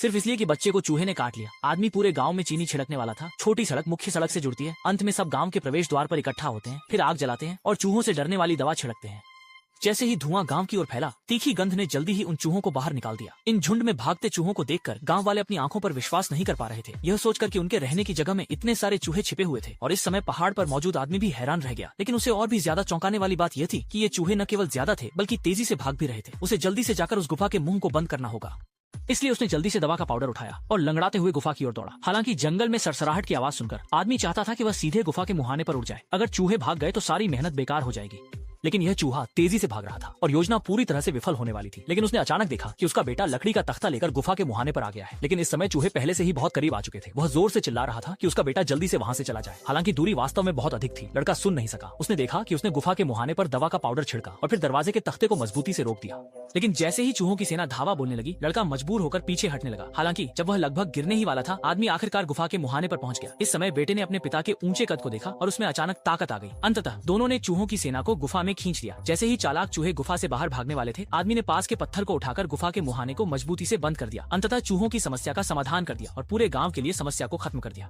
सिर्फ इसलिए कि बच्चे को चूहे ने काट लिया। आदमी पूरे गांव में चीनी छिड़कने वाला था। छोटी सड़क मुख्य सड़क से जुड़ती है। अंत में सब गांव के प्रवेश द्वार पर इकट्ठा होते हैं, फिर आग जलाते हैं और चूहों से डरने वाली दवा छिड़कते हैं। जैसे ही धुआं गांव की ओर फैला, तीखी गंध ने जल्दी ही उन चूहों को बाहर निकाल दिया। इन झुंड में भागते चूहों को देखकर गांव वाले अपनी आंखों पर विश्वास नहीं कर पा रहे थे, यह सोचकर कि उनके रहने की जगह में इतने सारे चूहे छिपे हुए थे। और इस समय पहाड़ पर मौजूद आदमी भी हैरान रह गया। लेकिन उसे और भी ज्यादा चौंकाने वाली बात यह थी कि ये चूहे न केवल ज्यादा थे बल्कि तेजी से भाग भी रहे थे। उसे जल्दी से जाकर उस गुफा के मुंह को बंद करना होगा। इसलिए उसने जल्दी से दवा का पाउडर उठाया और लंगड़ाते हुए गुफा की ओर दौड़ा। हालांकि जंगल में सरसराहट की आवाज सुनकर आदमी चाहता था कि वह सीधे गुफा के मुहाने पर उड़ जाए। अगर चूहे भाग गए तो सारी मेहनत बेकार हो जाएगी। लेकिन यह चूहा तेजी से भाग रहा था और योजना पूरी तरह से विफल होने वाली थी। लेकिन उसने अचानक देखा कि उसका बेटा लकड़ी का तख्ता लेकर गुफा के मुहाने पर आ गया है। लेकिन इस समय चूहे पहले से ही बहुत करीब आ चुके थे। वह जोर से चिल्ला रहा था कि उसका बेटा जल्दी से वहां से चला जाए। हालांकि दूरी वास्तव में बहुत अधिक थी। लड़का सुन नहीं सका। उसने देखा कि उसने गुफा के मुहाने पर दवा का पाउडर छिड़का और फिर दरवाजे के तख्ते को मजबूती से रोक दिया। लेकिन जैसे ही चूहों की सेना धावा बोलने लगी, लड़का मजबूर होकर पीछे हटने लगा। हालांकि जब वह लगभग गिरने ही वाला था, आदमी आखिरकार गुफा के मुहाने पर पहुंच गया। इस समय बेटे ने अपने पिता के ऊंचे कद को देखा और उसमें अचानक ताकत आ गई। अंततः दोनों ने चूहों की सेना को गुफा में खींच लिया। जैसे ही चालाक चूहे गुफा से बाहर भागने वाले थे, आदमी ने पास के पत्थर को उठाकर गुफा के मुहाने को मजबूती से बंद कर दिया। अंततः चूहों की समस्या का समाधान कर दिया और पूरे गांव के लिए समस्या को खत्म कर दिया।